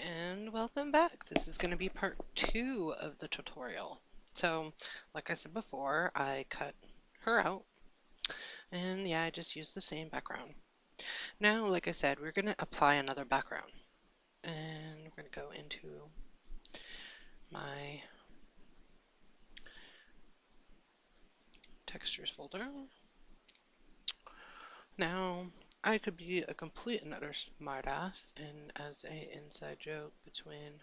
And welcome back. This is going to be part 2 of the tutorial. So, like I said before, I cut her out, and yeah, I just used the same background. Now, like I said, we're going to apply another background, and we're going to go into my textures folder. Now, I could be a complete and utter smartass, and as a inside joke between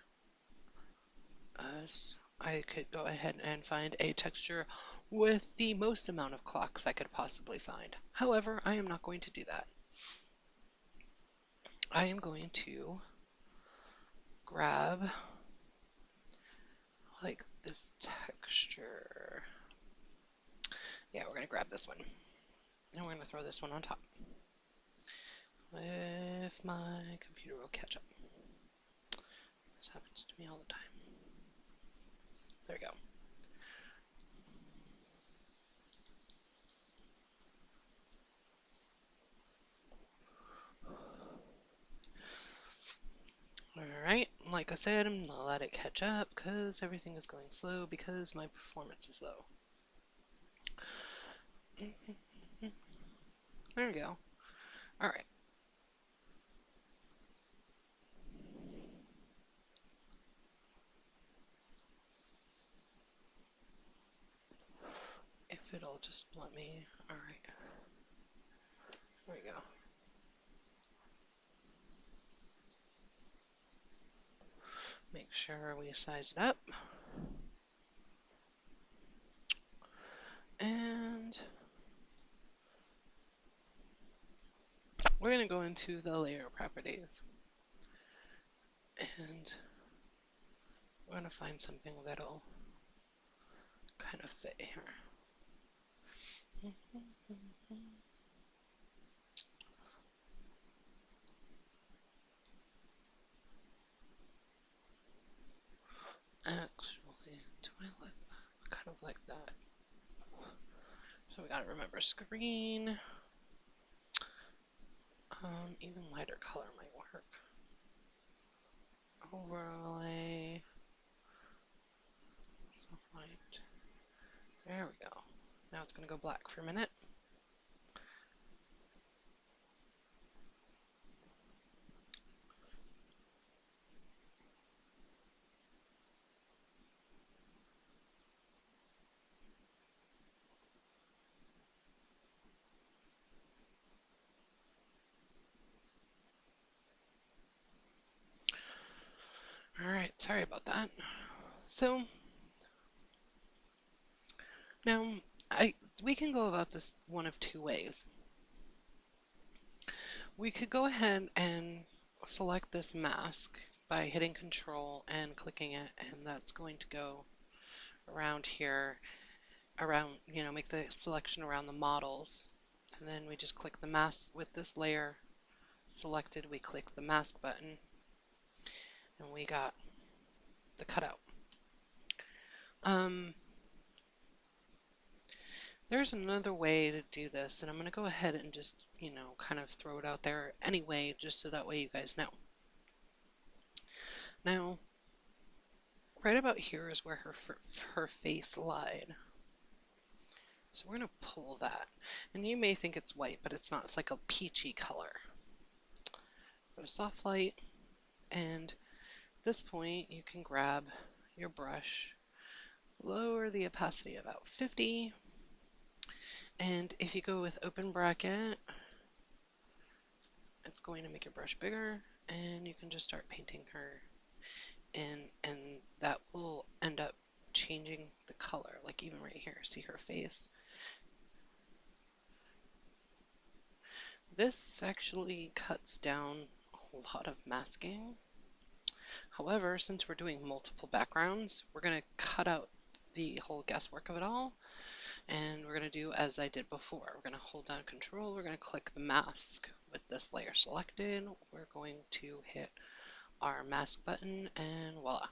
us, I could go ahead and find a texture with the most amount of clocks I could possibly find. However, I am not going to do that. I am going to grab like this texture. Yeah, we're going to grab this one. And we're going to throw this one on top. If my computer will catch up. This happens to me all the time. There we go. Alright, like I said, I'm gonna let it catch up because everything is going slow because my performance is low. There we go. Alright. If it'll just let me. Alright. There we go. Make sure we size it up. And we're going to go into the layer properties. And we're going to find something that'll kind of fit here. Actually, do I like that? I kind of like that. So we gotta remember screen. Even lighter color might work. Overlay. Soft light. There we go. Now it's gonna go black for a minute. Alright, sorry about that. So now we can go about this one of two ways. We could go ahead and select this mask by hitting Control and clicking it, and that's going to go around here, around, make the selection around the models. And then we just click the mask with this layer selected, we click the mask button, and we got the cutout. There's another way to do this, and I'm going to go ahead and just, kind of throw it out there anyway, just so that way you guys know. Now, right about here is where her face lied. So we're going to pull that. And you may think it's white, but it's not. It's like a peachy color. Go to soft light, and at this point you can grab your brush, lower the opacity about 50, and if you go with open bracket, it's going to make your brush bigger, and you can just start painting her in, and that will end up changing the color. Like even right here, see her face? This actually cuts down a lot of masking. However, since we're doing multiple backgrounds, we're going to cut out the whole guesswork of it all, and we're going to do as I did before. We're going to hold down Control, we're going to click the mask with this layer selected, we're going to hit our mask button, and voila,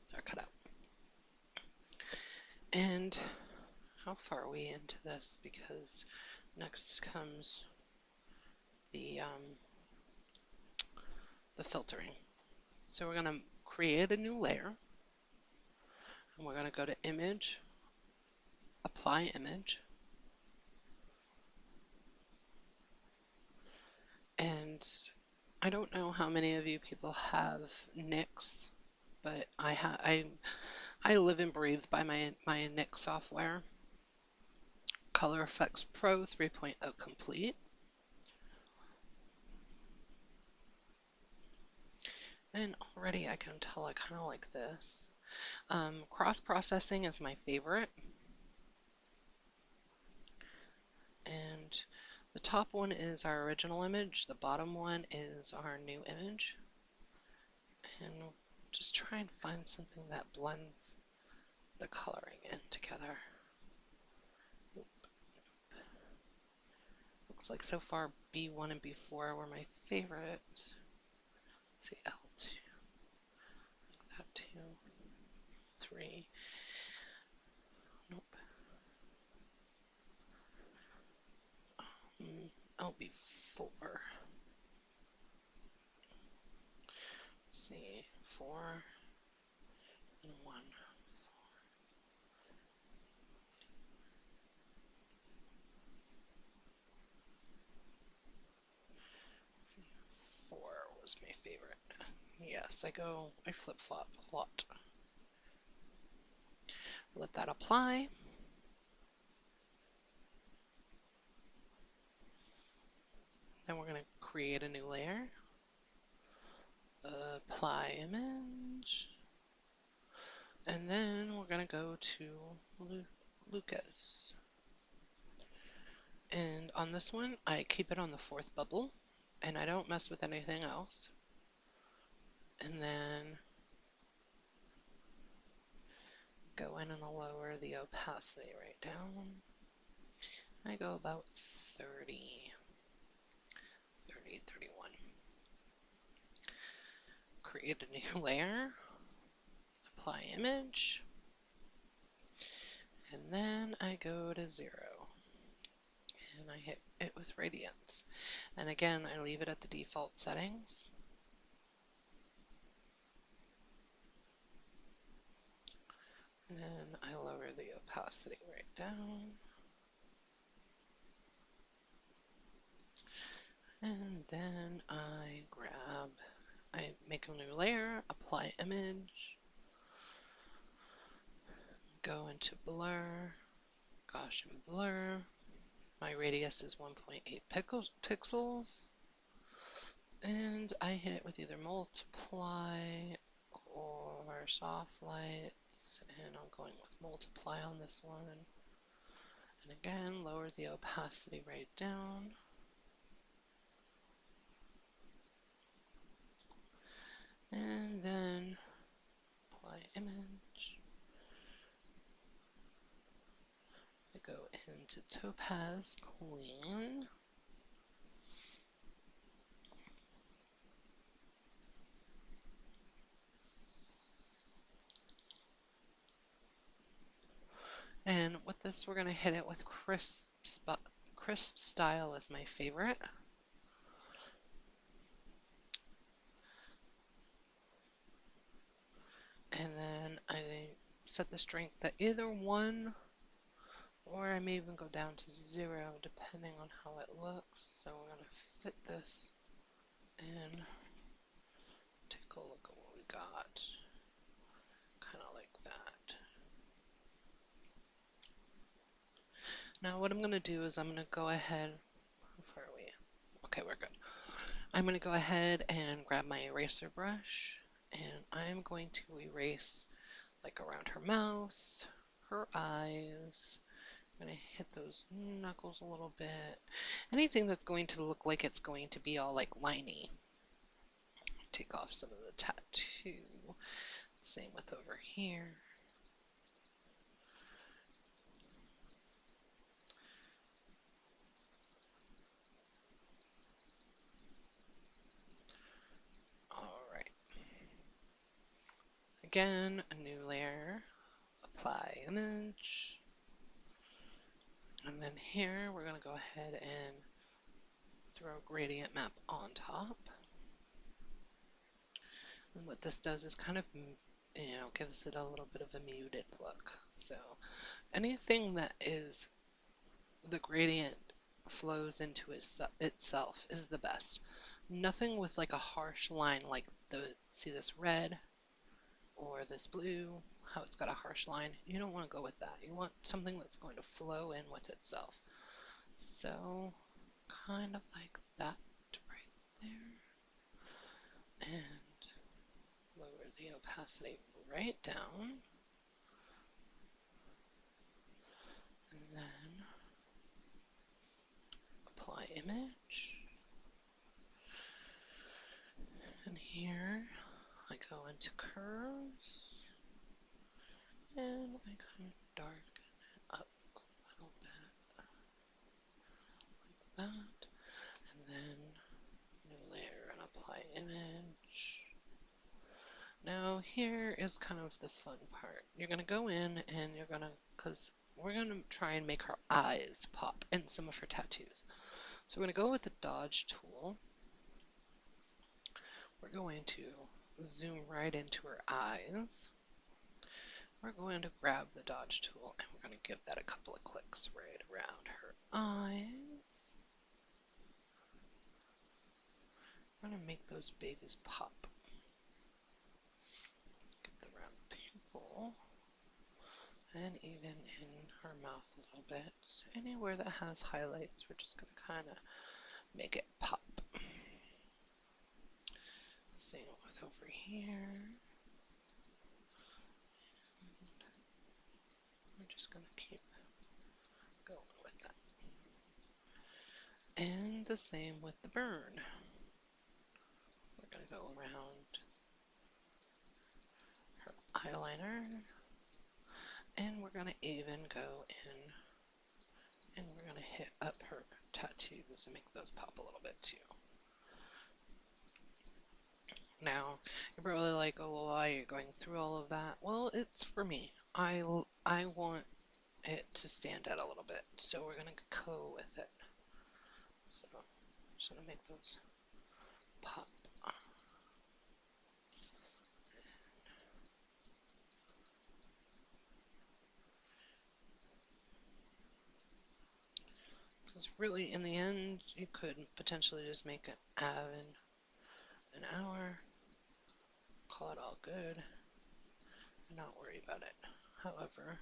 it's our cutout. And how far are we into this? Because next comes the the filtering. So we're going to create a new layer, and we're going to go to Image, Apply Image, and I don't know how many of you people have Nix, but I live and breathe by my Nix software. Color Efex Pro 3.0 complete. And already I can tell I kind of like this. Cross-processing is my favorite. And the top one is our original image. The bottom one is our new image. And just try and find something that blends the coloring in together. Nope. Looks like so far B1 and B4 were my favorites. Let's see, L2. That 2. 3. Nope. LB4. Let's see, 4 and 1. 4. Let's see, 4 was my favorite. Yes, I flip-flop a lot. Let that apply. Then we're going to create a new layer. Apply image. And then we're going to go to Lucas. And on this one, I keep it on the 4th bubble, and I don't mess with anything else. And then go in and lower the opacity right down. I go about 30, 31. Create a new layer, apply image, and then I go to 0. And I hit it with radiance. And again, I leave it at the default settings. And then I lower the opacity right down. And then I make a new layer, apply image, go into blur, Gaussian blur. My radius is 1.8 pixels. And I hit it with either multiply or soft lights, and I'm going with multiply on this one. And again, lower the opacity right down. And then apply image. I go into Topaz Clean. And with this, we're going to hit it with Crisp Style is my favorite. And then I set the strength at either 1, or I may even go down to 0 depending on how it looks. So we're going to fit this and take a look at what we got. Kind of like that. Now what I'm going to do is I'm going to go ahead, how far are we? Okay, we're good. I'm going to go ahead and grab my eraser brush, and I'm going to erase like around her mouth, her eyes. I'm going to hit those knuckles a little bit. Anything that's going to look like it's going to be all like liney. Take off some of the tattoo. Same with over here. Alright. Again, a new layer. Apply image. And then here we're going to go ahead and throw gradient map on top. And what this does is kind of, gives it a little bit of a muted look. So anything that is the gradient flows into itself is the best. Nothing with like a harsh line like see this red or this blue, how it's got a harsh line. You don't want to go with that. You want something that's going to flow in with itself. So kind of like that right there. And lower the opacity right down. And then apply image. And here I go into curves and I kind of darken it up a little bit like that. And then new layer and apply image. Now here is kind of the fun part. You're going to go in and you're going to, because we're going to try and make her eyes pop in some of her tattoos. So we're going to go with the dodge tool. We're going to zoom right into her eyes. We're going to grab the dodge tool and we're going to give that a couple of clicks right around her eyes. We're going to make those babies pop. Get them around the pupil and even in her mouth a little bit. Anywhere that has highlights, we're just going to kind of make it pop. Same with over here. We're just going to keep going with that. And the same with the burn. We're going to go around her eyeliner. And we're going to even go in and we're going to hit up her tattoos and make those pop a little bit too. Now, you're probably like, oh, well, why are you going through all of that? Well, it's for me. I want it to stand out a little bit, so we're going to go with it. So, I'm just going to make those pop. Because really, in the end, you could potentially just make it in an hour, call it all good, and not worry about it. However,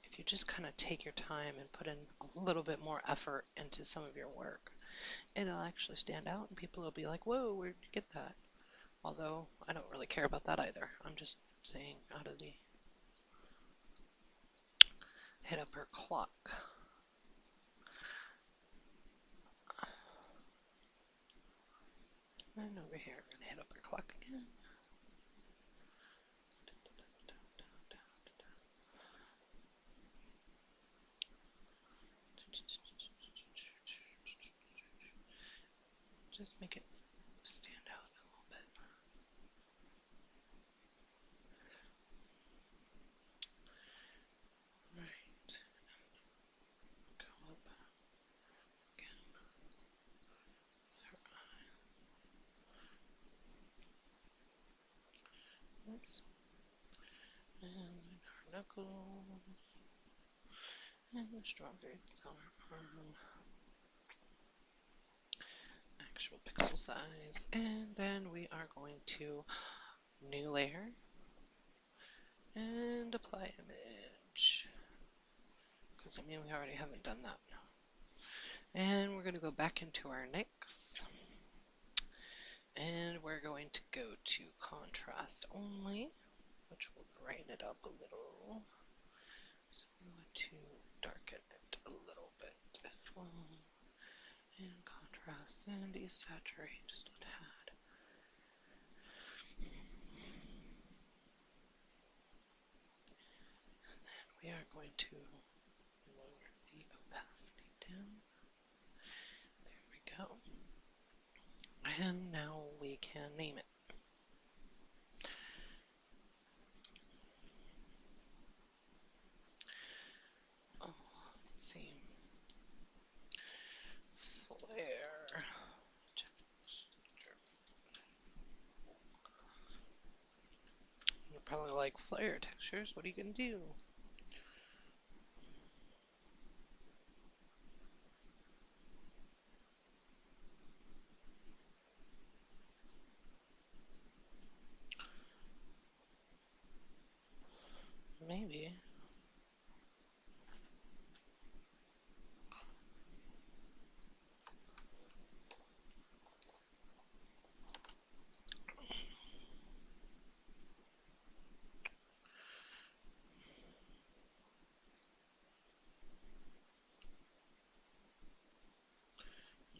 if you just kind of take your time and put in a little bit more effort into some of your work, it'll actually stand out and people will be like, whoa, where'd you get that? Although I don't really care about that either. I'm just saying out of the hit up her clock. And over here, we're going to hit up her clock again. Just make it stand out a little bit. Right. Go up again with her eye. Oops. And then her knuckles. And the strawberries on her arm. Actual pixel size. And then we are going to new layer and apply image. Because I mean we already haven't done that. And we're going to go back into our NYX. And we're going to go to contrast only, which will brighten it up a little. So we want to darken it a little bit as well. And contrast and desaturate just a tad. And then we are going to lower the opacity down. There we go. And now we can name it. Oh, let's see. Flare. flyer textures. What are you gonna do? Maybe.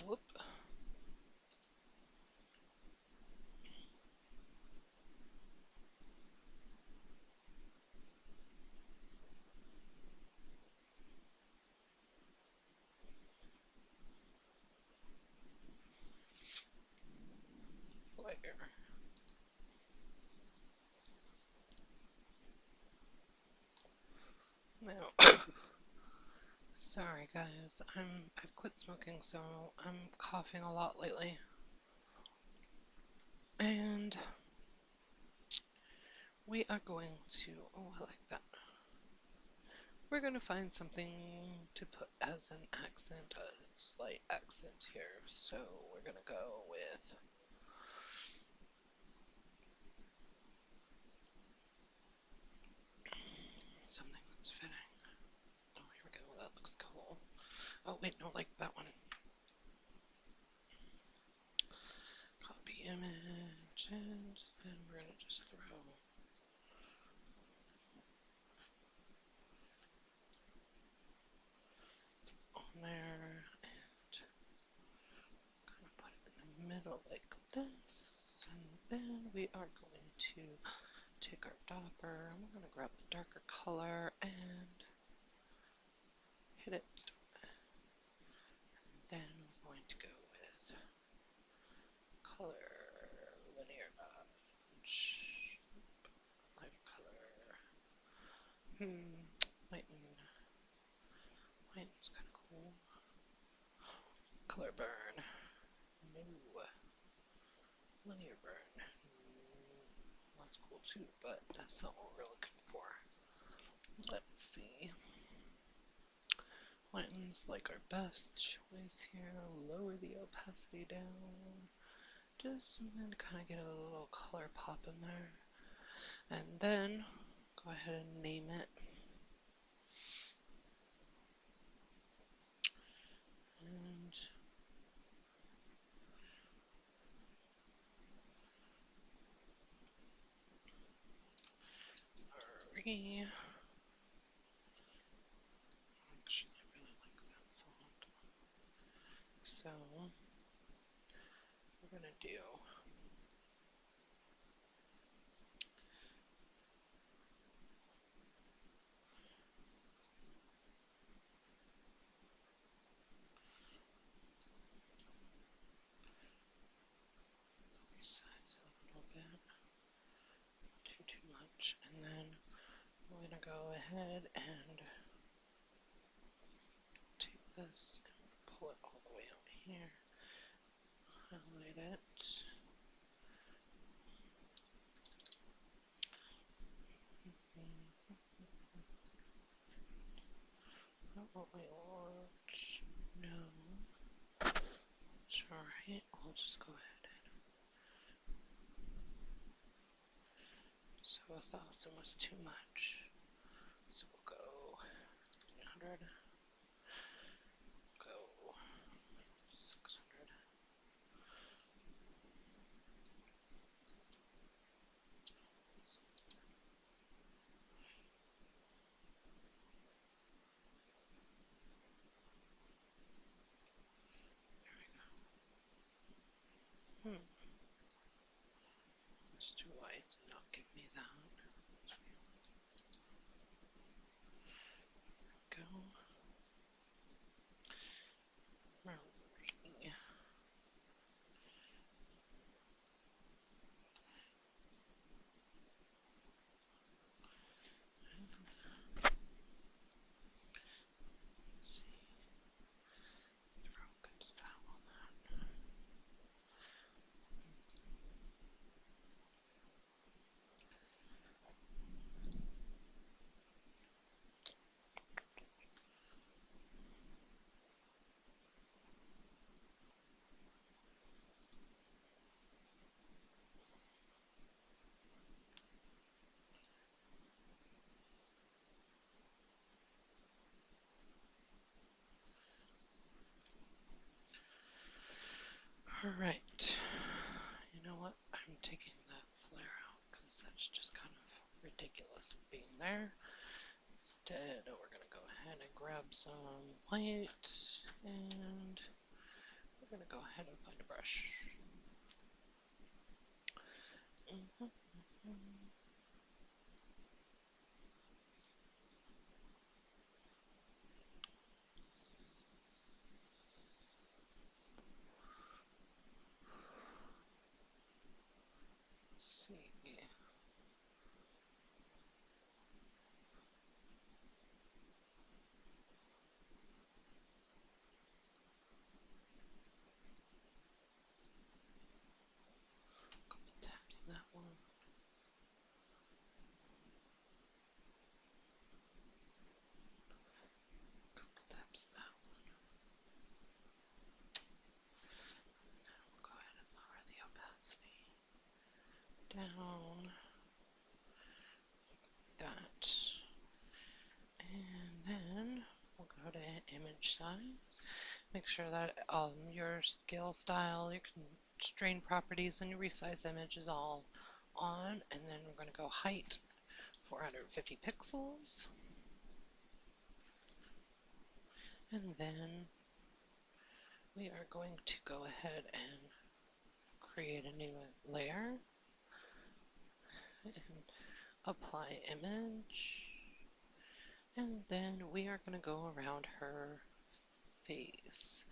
Whoop. Flyer. Now, sorry guys, I've quit smoking, so I'm coughing a lot lately. And we are going to, oh, I like that. We're going to find something to put as an accent, a slight accent here. So we're going to go with something that's fitting. Oh, here we go. That looks cool. Oh, wait, no, like that one. Copy image, and then we're going to just throw on there and kind of put it in the middle like this. And then we are going to take our dopper and we're going to grab the darker color and hit it. And then we're going to go with color, linear dodge, lighter color. Lighten. Lighten's kind of cool. Color burn. No. Linear burn. That's cool too, but that's not what we're looking for. Let's see. Lighten's like our best choice here. Lower the opacity down. Just something to kind of get a little color pop in there. And then go ahead and name it. And actually, I really like that font. So we're gonna do resize it a little bit, too much, and then we're gonna go ahead and take this and pull it all the way out here, highlight it. Not what we want. No. It's alright. I'll just go ahead and. So 1,000 was too much. So we'll go 300. Go 600. There we go. It's too white. Did not give me that. Go. Marie. Let's see. Throw good style on that. Alright, you know what? I'm taking that flare out because that's just kind of ridiculous being there. Instead, we're going to go ahead and grab some white and we're going to go ahead and find a brush. Let's see. Couple taps that one. Couple taps that one. And then we'll go ahead and lower the opacity down. That. And then we'll go to image size. Make sure that your scale style, your constraint properties, and your resize image is all on. And then we're going to go height 450 pixels. And then we are going to go ahead and create a new layer and apply image. And then we are going to go around her face.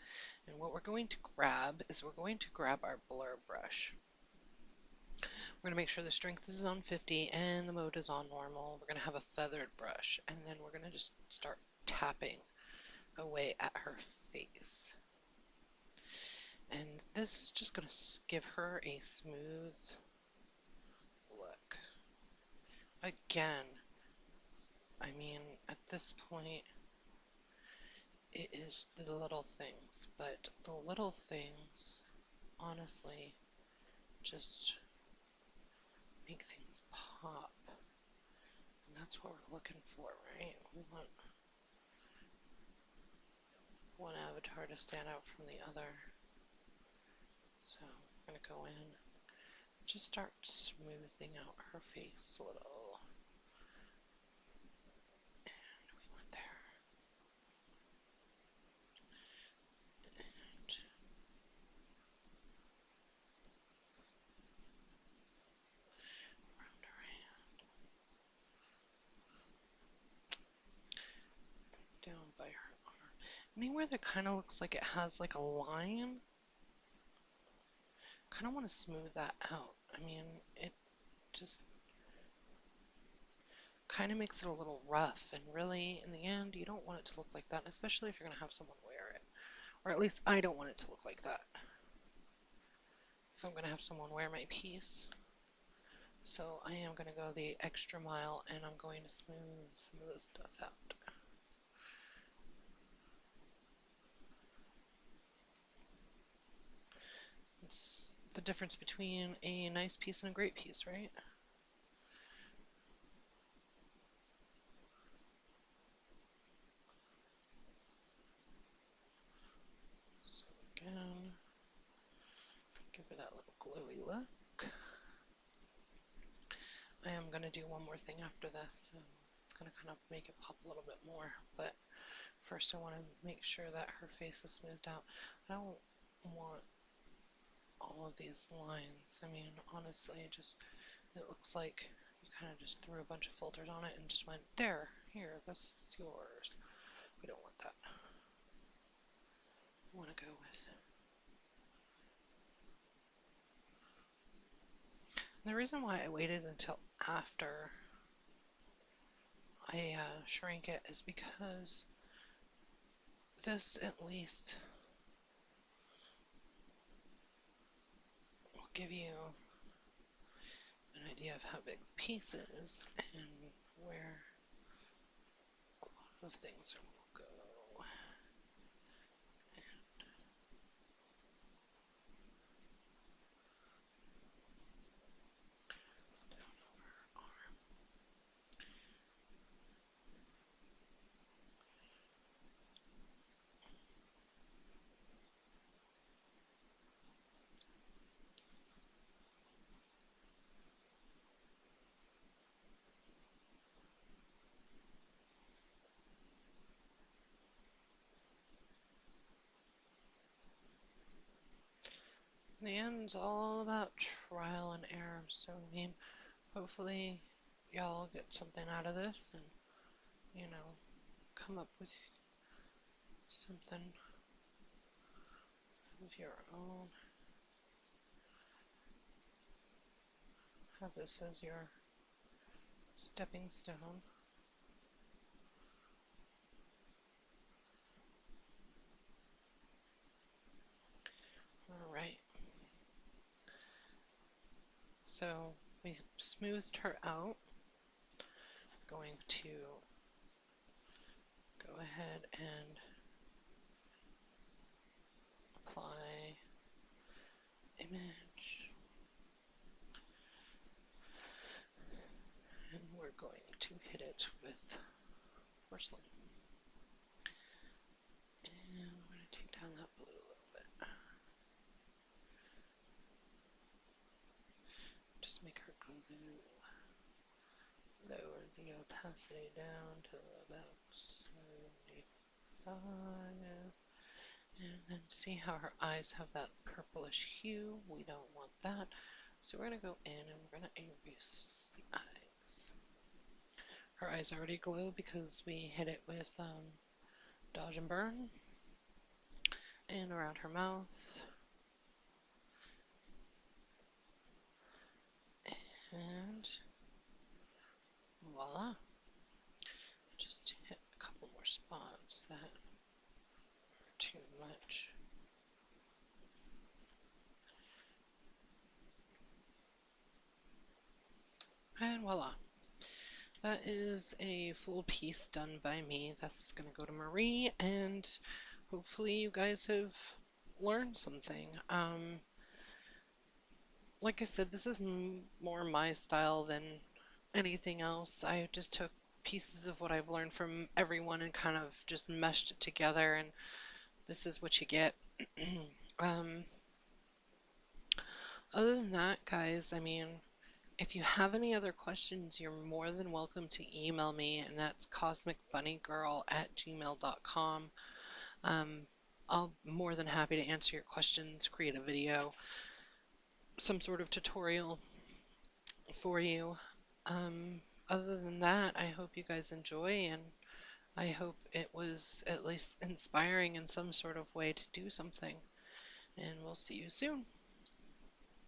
And what we're going to grab is we're going to grab our blur brush. We're going to make sure the strength is on 50 and the mode is on normal. We're going to have a feathered brush and then we're going to just start tapping away at her face. And this is just going to give her a smooth look. Again, I mean, at this point, it is the little things, but the little things, honestly, just make things pop. And that's what we're looking for, right? We want one avatar to stand out from the other. So I'm going to go in, just start smoothing out her face a little. And we went there. And around her hand. Down by her arm. Anywhere that kind of looks like it has like a line, kind of want to smooth that out. I mean, it just kind of makes it a little rough, and really, in the end, you don't want it to look like that, especially if you're going to have someone wear it. Or at least I don't want it to look like that if I'm going to have someone wear my piece. So I am going to go the extra mile and I'm going to smooth some of this stuff out. It's the difference between a nice piece and a great piece, right? So again, give her that little glowy look. I am going to do one more thing after this, so it's going to kind of make it pop a little bit more, but first I want to make sure that her face is smoothed out. I don't want all of these lines. I mean, honestly, it looks like you kind of just threw a bunch of filters on it and just went, there, here, this is yours. We don't want that. We want to go with. And the reason why I waited until after I shrank it is because this at least will give you an idea of how big the piece is and where a lot of things will go. The end's all about trial and error. So, I mean, hopefully y'all get something out of this and, you know, come up with something of your own. Have this as your stepping stone. Alright, so we smoothed her out. Going to go ahead and apply image, and we're going to hit it with porcelain. And I'm going to take down that blue a little bit. Just make her glue. Lower the opacity down to about 75. And then see how her eyes have that purplish hue? We don't want that. So we're going to go in and we're going to erase the eyes. Her eyes already glow because we hit it with Dodge and Burn. And around her mouth. And voila. Just hit a couple more spots that are too much. And voila. That is a full piece done by me. That's going to go to Marie, and hopefully you guys have learned something. Like I said, this is more my style than anything else. I just took pieces of what I've learned from everyone and kind of just meshed it together, and this is what you get. um, Other than that, guys, I mean, if you have any other questions, you're more than welcome to email me, and that's cosmicbunnygirl@gmail.com. Um, I'll more than happy to answer your questions, create a video, some sort of tutorial for you. Other than that, I hope you guys enjoy, and I hope it was at least inspiring in some sort of way to do something. And we'll see you soon.